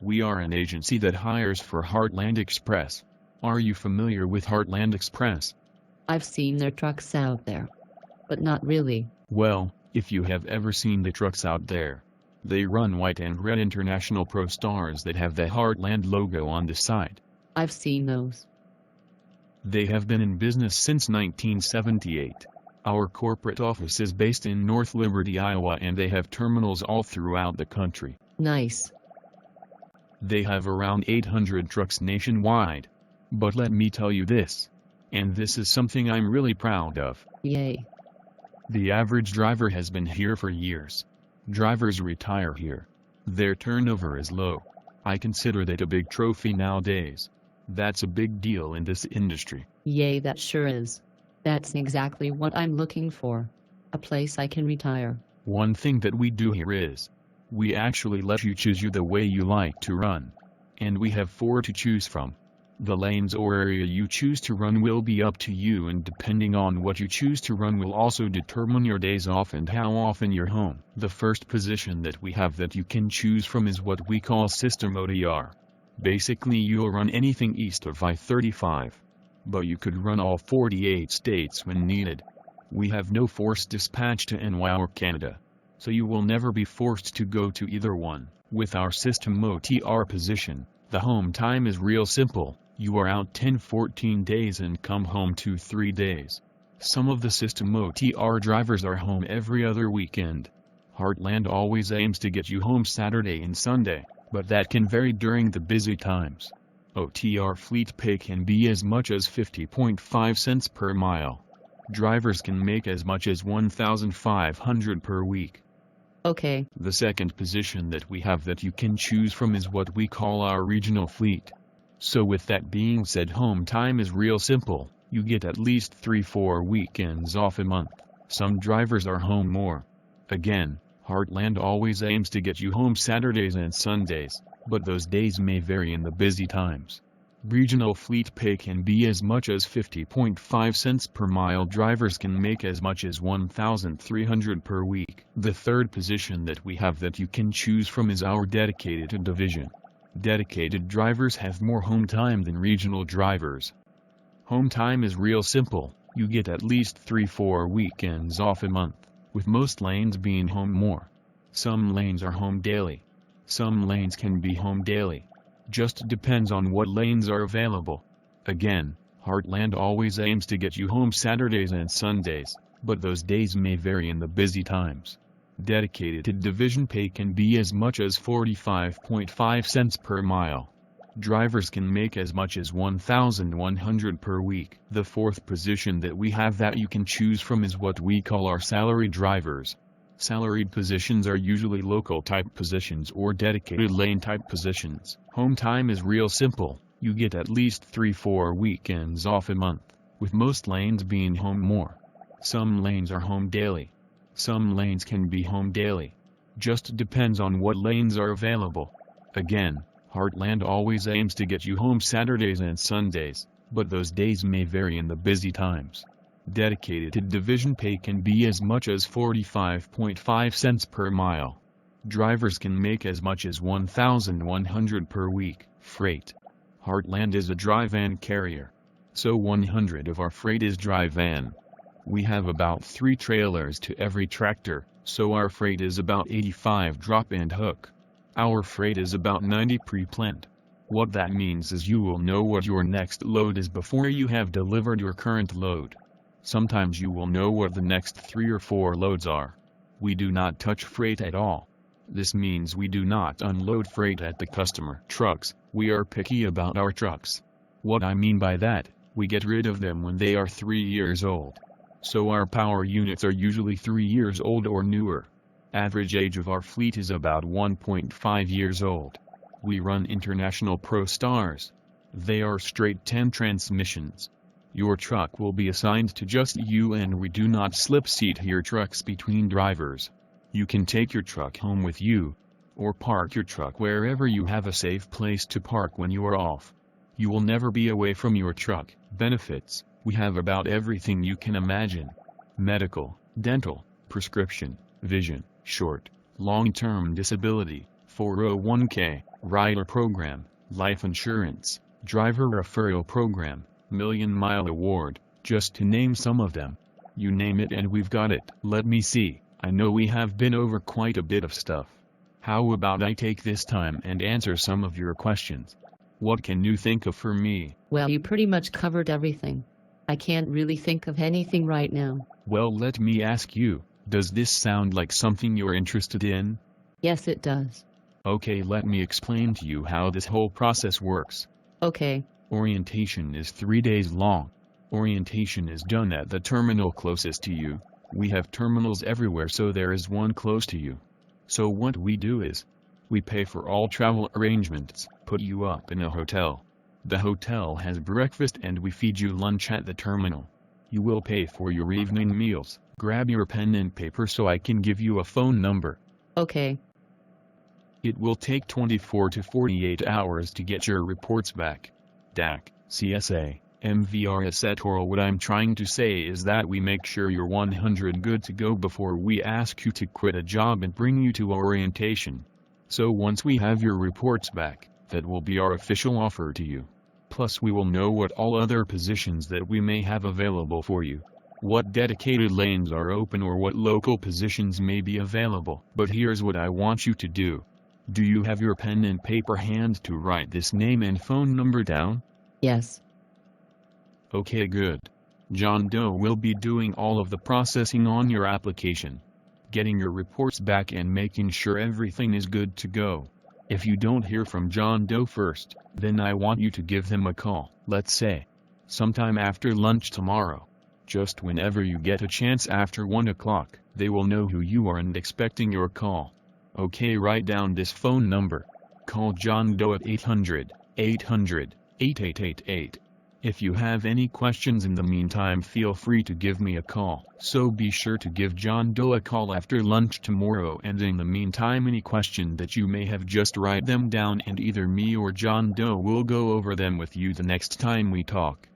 We are an agency that hires for Heartland Express. Are you familiar with Heartland Express? I've seen their trucks out there. But not really. Well, if you have ever seen the trucks out there, they run white and red International Pro Stars that have the Heartland logo on the side. I've seen those. They have been in business since 1978. Our corporate office is based in North Liberty, Iowa, and they have terminals all throughout the country. Nice. They have around 800 trucks nationwide. But let me tell you this. And this is something I'm really proud of. Yay. The average driver has been here for years. Drivers retire here. Their turnover is low. I consider that a big trophy nowadays. That's a big deal in this industry. Yay, that sure is. That's exactly what I'm looking for. A place I can retire. One thing that we do here is, we actually let you choose the way you like to run. And we have 4 to choose from. The lanes or area you choose to run will be up to you, and depending on what you choose to run will also determine your days off and how often you're home. The first position that we have that you can choose from is what we call System OTR. Basically you'll run anything east of I-35. But you could run all 48 states when needed. We have no forced dispatch to NY or Canada. So you will never be forced to go to either one. With our System OTR position, the home time is real simple. You are out 10-14 days and come home 2-3 days. Some of the System OTR drivers are home every other weekend. Heartland always aims to get you home Saturday and Sunday, but that can vary during the busy times. OTR fleet pay can be as much as 50.5 cents per mile. Drivers can make as much as $1,500 per week. Okay. The second position that we have that you can choose from is what we call our regional fleet. So with that being said, home time is real simple. You get at least 3-4 weekends off a month. Some drivers are home more. Again, Heartland always aims to get you home Saturdays and Sundays, but those days may vary in the busy times. Regional fleet pay can be as much as 50.5 cents per mile. Drivers can make as much as $1,300 per week. The third position that we have that you can choose from is our dedicated division. Dedicated drivers have more home time than regional drivers. Home time is real simple. You get at least 3-4 weekends off a month, with most lanes being home more. Some lanes are home daily. Some lanes can be home daily. Just depends on what lanes are available. Again, Heartland always aims to get you home Saturdays and Sundays, but those days may vary in the busy times. Dedicated division pay can be as much as 45.5 cents per mile. Drivers can make as much as $1,100 per week. The fourth position that we have that you can choose from is what we call our salaried drivers. Salaried positions are usually local type positions or dedicated lane type positions. Home time is real simple. You get at least 3-4 weekends off a month, with most lanes being home more. Some lanes are home daily. Some lanes can be home daily. Just depends on what lanes are available. Again, Heartland always aims to get you home Saturdays and Sundays, but those days may vary in the busy times. Dedicated division pay can be as much as 45.5 cents per mile. Drivers can make as much as $1,100 per week. Freight. Heartland is a dry van carrier. So 100 of our freight is dry van. We have about 3 trailers to every tractor, so our freight is about 85 drop and hook. Our freight is about 90 pre-planned. What that means is you will know what your next load is before you have delivered your current load. Sometimes you will know what the next 3 or 4 loads are. We do not touch freight at all. This means we do not unload freight at the customer trucks. We are picky about our trucks. What I mean by that, we get rid of them when they are 3 years old. So our power units are usually 3 years old or newer. Average age of our fleet is about 1.5 years old. We run International Pro Stars. They are straight 10 transmissions. Your truck will be assigned to just you, and we do not slip seat your trucks between drivers. You can take your truck home with you, or park your truck wherever you have a safe place to park when you are off. You will never be away from your truck. Benefits: we have about everything you can imagine. Medical, dental, prescription, vision, short, long-term disability, 401k, rider program, life insurance, driver referral program, million-mile award, just to name some of them. You name it and we've got it. Let me see, I know we have been over quite a bit of stuff. How about I take this time and answer some of your questions? What can you think of for me? Well, you pretty much covered everything. I can't really think of anything right now. Well, let me ask you, does this sound like something you're interested in? Yes, it does. Okay, let me explain to you how this whole process works. Okay. Orientation is 3 days long. Orientation is done at the terminal closest to you. We have terminals everywhere, so there is one close to you. So what we do is, we pay for all travel arrangements, put you up in a hotel. The hotel has breakfast and we feed you lunch at the terminal. You will pay for your evening meals. Grab your pen and paper so I can give you a phone number. Okay. It will take 24 to 48 hours to get your reports back. DAC, CSA, MVR etc. What I'm trying to say is that we make sure you're 100 good to go before we ask you to quit a job and bring you to orientation. So once we have your reports back, that will be our official offer to you. Plus we will know what all other positions that we may have available for you. What dedicated lanes are open or what local positions may be available. But here's what I want you to do. Do you have your pen and paper hand to write this name and phone number down? Yes. Okay, good. John Doe will be doing all of the processing on your application, getting your reports back and making sure everything is good to go. If you don't hear from John Doe first, then I want you to give them a call, let's say, sometime after lunch tomorrow. Just whenever you get a chance after 1 o'clock, they will know who you are and expecting your call. Okay, write down this phone number. Call John Doe at 800-8888. If you have any questions in the meantime, feel free to give me a call. So be sure to give John Doe a call after lunch tomorrow, and in the meantime any question that you may have, just write them down and either me or John Doe will go over them with you the next time we talk.